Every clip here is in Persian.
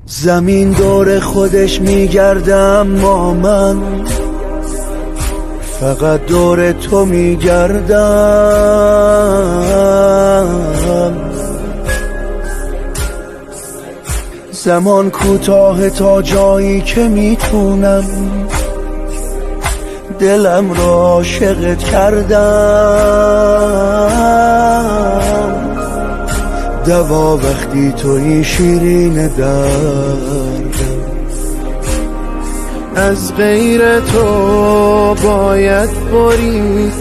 زمین دور خودش میگرده اما من فقط دور تو میگردم. زمان کوتاه تا جایی که میتونم دلم را عاشقت کردم. دوا وقتی توی شیرین دردم، از غیر تو باید برید،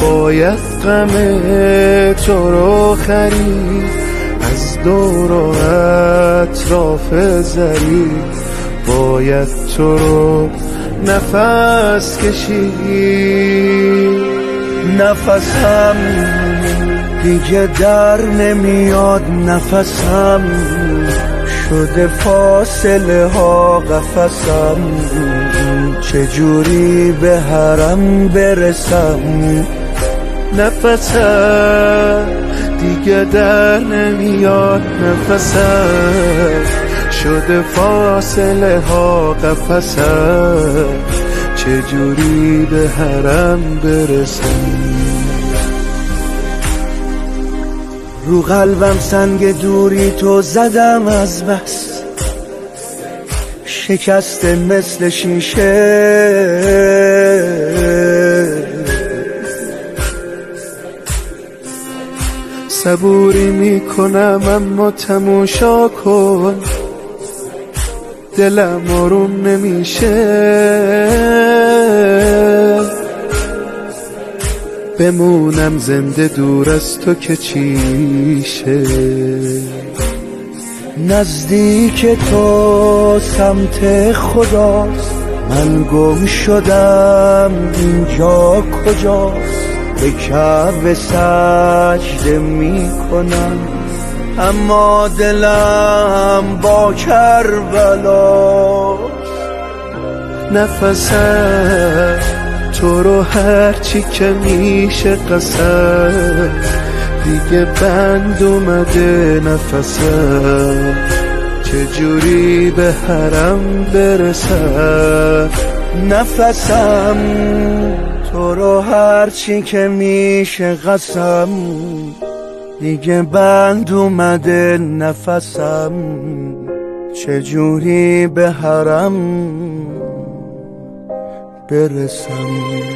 باید غم تو رو خرید، از دور و اطراف زرید باید تو رو نفس کشید. نفسم دیگه در نمیاد، نفسم شده فاصله ها قفسم. چجوری به حرم برسم؟ نفسم دیگه در نمیاد، نفسم شده فاصله ها قفسم. چجوری به حرم برسم؟ رو قلبم سنگ دوری تو زدم از بس، شکسته مثل شیشه. صبوری میکنم اما تماشا کن، دلم آروم نمیشه. بمونم زنده دور از تو که چیشه. نزدیک تو سمت خداست، من گم شدم اینجا کجاست. به کعبه سجده میکنم اما دلم با کربلا. نفسم تو رو هرچی که میشه قسم، دیگه بند اومده نفسم. چجوری به حرم برسم؟ نفسم تو رو هرچی که میشه قسم، دیگه بند اومده نفسم. چجوری به حرم برسم؟